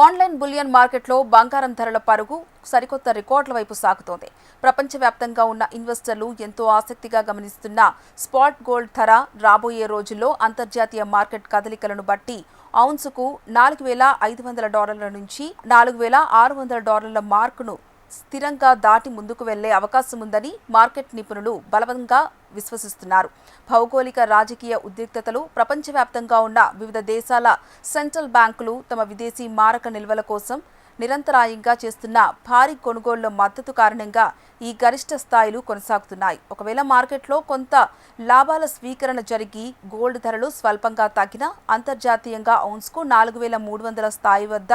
Online bullion మార్కెట్లో బంగారం ధరల పరుగు సరికొత్త రికార్డుల వైపు సాగుతోంది. ప్రపంచవ్యాప్తంగా ఉన్న ఇన్వెస్టర్లు ఎంతో ఆసక్తిగా గమనిస్తున్న స్పాట్ గోల్డ్ ధర రాబోయే రోజుల్లో అంతర్జాతీయ మార్కెట్ కదలికలను బట్టి ఔన్సుకు $4,500 నుంచి $4,600 మార్కును స్థిరంగా దాటి ముందుకు వెళ్లే అవకాశముందని మార్కెట్ నిపుణులు బలవంతంగా విశ్వసిస్తున్నారు. భౌగోళిక రాజకీయ ఉద్రిక్తతలు, ప్రపంచవ్యాప్తంగా ఉన్న వివిధ దేశాల సెంట్రల్ బ్యాంకులు తమ విదేశీ మారక నిల్వల కోసం నిరంతరాయంగా చేస్తున్న భారీ కొనుగోళ్ల మద్దతు కారణంగా ఈ గరిష్ట స్థాయిలు కొనసాగుతున్నాయి. ఒకవేళ మార్కెట్లో కొంత లాభాల స్వీకరణ జరిగి గోల్డ్ ధరలు స్వల్పంగా తగ్గినా అంతర్జాతీయంగా ఔన్స్కు 4,300 స్థాయి వద్ద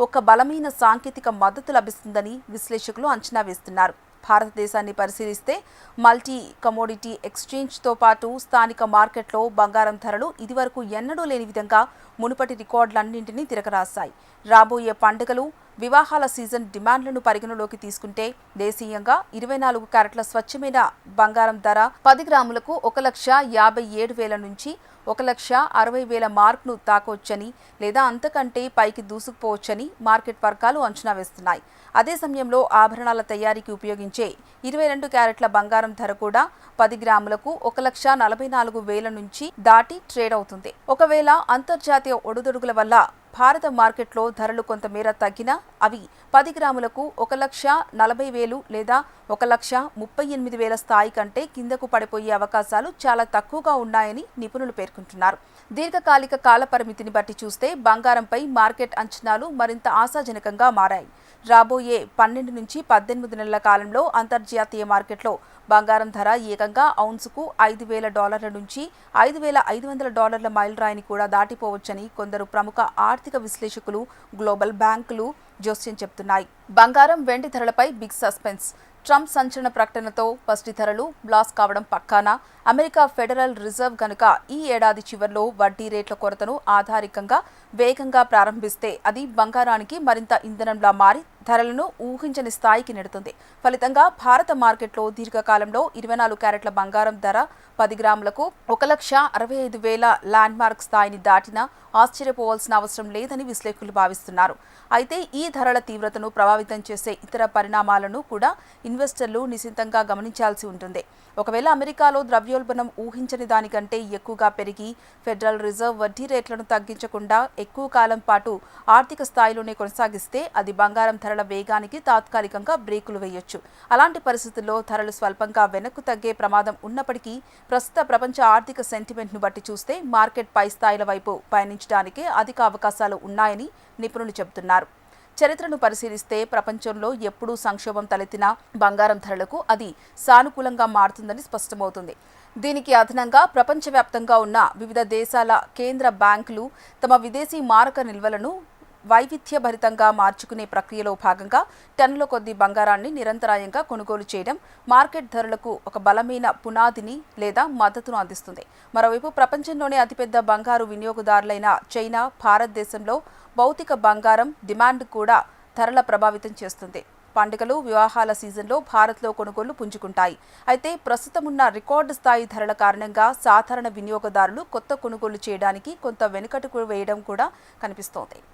ఒక బలమైన సాంకేతిక మద్దతు లభిస్తుందని విశ్లేషకులు అంచనా వేస్తున్నారు. భారతదేశాన్ని పరిశీలిస్తే మల్టీ కమోడిటీ ఎక్స్చేంజ్తో పాటు స్థానిక మార్కెట్లో బంగారం ధరలు ఇదివరకు ఎన్నడూ లేని విధంగా మునుపటి రికార్డులన్నింటినీ తిరగరాశాయి. రాబోయే పండుగలు, వివాహాల సీజన్ డిమాండ్లను పరిగణలోకి తీసుకుంటే దేశీయంగా 24 క్యారెట్ల స్వచ్ఛమైన బంగారం ధర 10 గ్రాములకు 1,57,000 నుంచి 1,60,000 మార్క్ను తాకొచ్చని లేదా అంతకంటే పైకి దూసుకుపోవచ్చని మార్కెట్ వర్గాలు అంచనా వేస్తున్నాయి. అదే సమయంలో ఆభరణాల తయారీకి ఉపయోగించే 22 క్యారెట్ల బంగారం ధర కూడా 10 గ్రాములకు 1,44,000 నుంచి దాటి ట్రేడ్ అవుతుంది. ఒకవేళ అంతర్జాతీయ ఒడుదొడుగుల వల్ల భారత మార్కెట్లో ధరలు కొంతమేర తగ్గినా అవి 10 గ్రాములకు 1,40,000 లేదా 1,38,000 స్థాయి కంటే కిందకు పడిపోయే అవకాశాలు చాలా తక్కువగా ఉన్నాయని నిపుణులు పేర్కొంటున్నారు. దీర్ఘకాలిక కాల పరిమితిని బట్టి చూస్తే బంగారంపై మార్కెట్ అంచనాలు మరింత ఆశాజనకంగా మారాయి. రాబోయే 12 నుంచి 18 నెలల కాలంలో అంతర్జాతీయ మార్కెట్లో బంగారం ధర ఏకంగా ఔన్సుకు $5,000 నుంచి $5,500 మైలురాయిని కూడా దాటిపోవచ్చని కొందరు ప్రముఖ ఆర్థిక విశ్లేషకులు, గ్లోబల్ బ్యాంకులు జోస్యం చెబుతున్నాయి. బంగారం, వెండి ధరలపై బిగ్ సస్పెన్స్. ట్రంప్ సంచలన ప్రకటనతో పసిడి ధరలు బ్లాస్ కావడం పక్కానా? అమెరికా ఫెడరల్ రిజర్వ్ గనుక ఈ ఏడాది చివర్లో వడ్డీ రేట్ల కొరతను ఆధారికంగా వేగంగా ప్రారంభిస్తే అది బంగారానికి మరింత ఇంధనంలా మారి ధరలను ఊహించని స్థాయికి నెడుతుంది. ఫలితంగా భారత మార్కెట్లో దీర్ఘకాలంలో 24 క్యారెట్ల బంగారం ధర 10 గ్రాములకు 1,65,000 ల్యాండ్ మార్క్ స్థాయిని దాటినా ఆశ్చర్యపోవాల్సిన అవసరం లేదని విశ్లేషకులు భావిస్తున్నారు. అయితే ఈ ధరల తీవ్రతను ప్రభావితం చేసే ఇతర పరిణామాలను కూడా ఇన్వెస్టర్లు నిశితంగా గమనించాల్సి ఉంటుంది. ఒకవేళ అమెరికాలో ద్రవ్యోల్బణం ఊహించని దానికంటే ఎక్కువగా పెరిగి ఫెడరల్ రిజర్వ్ వడ్డీ రేట్లను తగ్గించకుండా ఎక్కువ కాలం పాటు ఆర్థిక స్థాయిలోనే కొనసాగిస్తే అది బంగారం ధరల వేగానికి తాత్కాలికంగా బ్రేకులు వేయొచ్చు. అలాంటి పరిస్థితుల్లో ధరలు స్వల్పంగా వెనక్కు తగ్గే ప్రమాదం ఉన్నప్పటికీ ప్రస్తుత ప్రపంచ ఆర్థిక సెంటిమెంట్ను బట్టి చూస్తే మార్కెట్ పై స్థాయిల వైపు పయనించడానికే అధిక అవకాశాలు ఉన్నాయని నిపుణులు చెబుతున్నారు. చరిత్రను పరిశీలిస్తే ప్రపంచంలో ఎప్పుడూ సంక్షోభం తలెత్తినా బంగారం ధరలకు అది సానుకూలంగా మారుతుందని స్పష్టమవుతుంది. దీనికి అదనంగా ప్రపంచవ్యాప్తంగా ఉన్న వివిధ దేశాల కేంద్ర బ్యాంకులు తమ విదేశీ మారక నిల్వలను వైవిధ్యభరితంగా మార్చుకునే ప్రక్రియలో భాగంగా టన్నుల కొద్దీ బంగారాన్ని నిరంతరాయంగా కొనుగోలు చేయడం మార్కెట్ ధరలకు ఒక బలమైన పునాదిని లేదా మద్దతును అందిస్తుంది. మరోవైపు ప్రపంచంలోనే అతిపెద్ద బంగారు వినియోగదారులైన చైనా, భారతదేశంలో భౌతిక బంగారం డిమాండ్ కూడా ధరల ప్రభావితం చేస్తుంది. పండుగలు, వివాహాల సీజన్లో భారత్లో కొనుగోళ్లు పుంజుకుంటాయి. అయితే ప్రస్తుతమున్న రికార్డు స్థాయి ధరల కారణంగా సాధారణ వినియోగదారులు కొత్త కొనుగోళ్లు చేయడానికి కొంత వెనుకడుగు వేయడం కూడా కనిపిస్తోంది.